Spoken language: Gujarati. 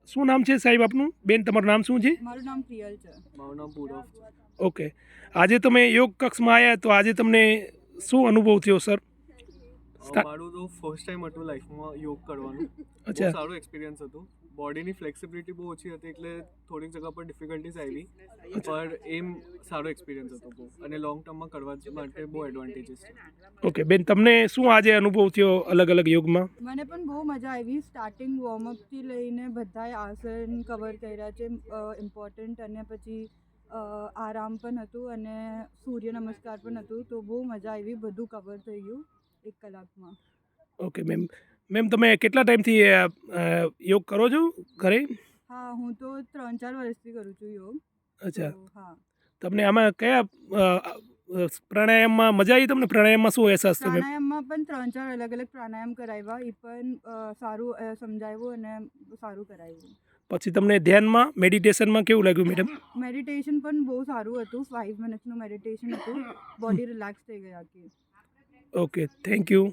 શું નામ છે સાહેબ આપનું? બેન તમારું નામ શું છે? મારું નામ પ્રિયલ છે. મારું નામ પૂરવ છે. ઓકે, આજે તમે યોગ કક્ષમાં આવ્યા તો આજે તમને શું અનુભવ થયો સર? મારું તો ફર્સ્ટ ટાઈમ હતું લાઈફમાં યોગ કરવાનું. બહુ અચ્છા. સારું એક્સપિરિયન્સ હતું. બોડીની ફ્લેક્સિબિલિટી બહુ ઓછી હતી એટલે થોડીક જગ્યા પર ડિફિકલ્ટીઝ આવી, પણ એમ સારો એક્સપિરિયન્સ હતો બહુ, અને લોંગ ટર્મમાં કરવા માટે બહુ એડવાન્ટેજીસ છે. ઓકે બેન, તમને શું આજે અનુભવ થયો અલગ અલગ યોગમાં? મને પણ બહુ મજા આવી. સ્ટાર્ટિંગ વોર્મઅપથી લઈને બધાએ આસન કવર કર્યા છે ઇમ્પોર્ટન્ટ, અને પછી આરામ પણ હતું અને સૂર્ય નમસ્કાર પણ હતું. તો બહુ મજા આવી, બધું કવર થઈ ગયું 1 કલાકમાં. ઓકે મેમ તમે કેટલા ટાઈમથી યોગ કરો છો ઘરે? હા, હું તો 3-4 વર્ષથી કરું છું યોગ. અચ્છા, તો હા, તમને આમાં કયા પ્રાણાયામમાં મજા આવી? તમને પ્રાણાયામમાં શું અહેસાસ થયો મેમ? પ્રાણાયામમાં પણ 3-4 અલગ અલગ પ્રાણાયામ કરાવ્યા. એ પણ સારું સમજાવ્યું અને સારું કરાવ્યું. પછી તમને ધ્યાનમાં મેડિટેશનમાં કેવું લાગ્યું મેડમ? મેડિટેશન પણ બહુ સારું હતું. 5 મિનિટ્સનું મેડિટેશન હતું. બોડી રિલેક્સ થઈ ગઈ આખી. Okay, thank you.